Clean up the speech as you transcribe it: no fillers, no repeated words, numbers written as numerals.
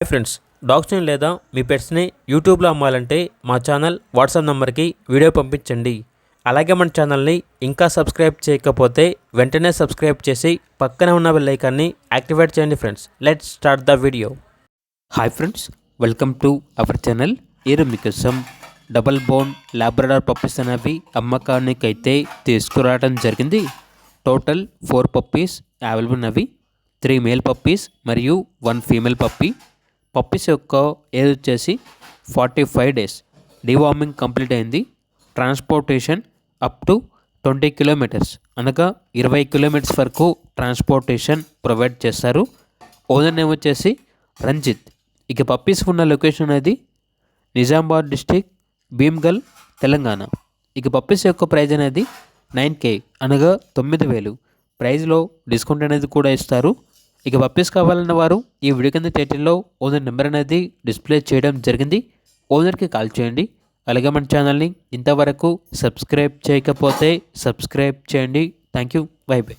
Friends, డాగ్స్ని లేదా మీ పెట్స్ని యూట్యూబ్లో అమ్మాలంటే మా ఛానల్ వాట్సాప్ నెంబర్కి వీడియో పంపించండి. అలాగే మన ఛానల్ని ఇంకా సబ్స్క్రైబ్ చేయకపోతే వెంటనే సబ్స్క్రైబ్ చేసి పక్కనే ఉన్న బెల్ ఐకాన్ని యాక్టివేట్ చేయండి. Friends, let's start the video. Hi friends, welcome to our channel. ఈరోజు మీకోసం డబల్ బోన్ లాబ్రడార్ పప్పీస్ అనేవి అమ్మకానికైతే తీసుకురావడం జరిగింది. టోటల్ 4 పప్పీస్ అవైలబుల్ ఉన్నవి. 3 మేల్ పప్పీస్ మరియు 1 ఫీమేల్ పప్పీ. పప్పీస్ యొక్క ఏజ్ వచ్చేసి 45 డేస్. డివార్మింగ్ కంప్లీట్ అయింది. ట్రాన్స్పోర్టేషన్ అప్ టు 20 కిలోమీటర్స్ అనగా 20 కిలోమీటర్స్ వరకు ట్రాన్స్పోర్టేషన్ ప్రొవైడ్ చేస్తారు. ఓనర్ నేమ్ వచ్చేసి రంజిత్. ఇక పప్పీస్ ఉన్న లొకేషన్ అనేది నిజామాబాద్ డిస్టిక్, భీమ్గల్, తెలంగాణ. ఇక పప్పీస్ యొక్క ప్రైజ్ అనేది 9K అనగా 9,000. ప్రైజ్లో డిస్కౌంట్ అనేది కూడా ఇస్తారు. ఇక పప్పీస్ కావాలన్న వారు ఈ వీడియో కింద టైటిల్లో ఓనర్ నెంబర్ అనేది డిస్ప్లే చేయడం జరిగింది. ఓనర్కి కాల్ చేయండి. అలాగే మన ఛానల్ని ఇంతవరకు సబ్స్క్రైబ్ చేయకపోతే సబ్స్క్రైబ్ చేయండి. Thank you. By by.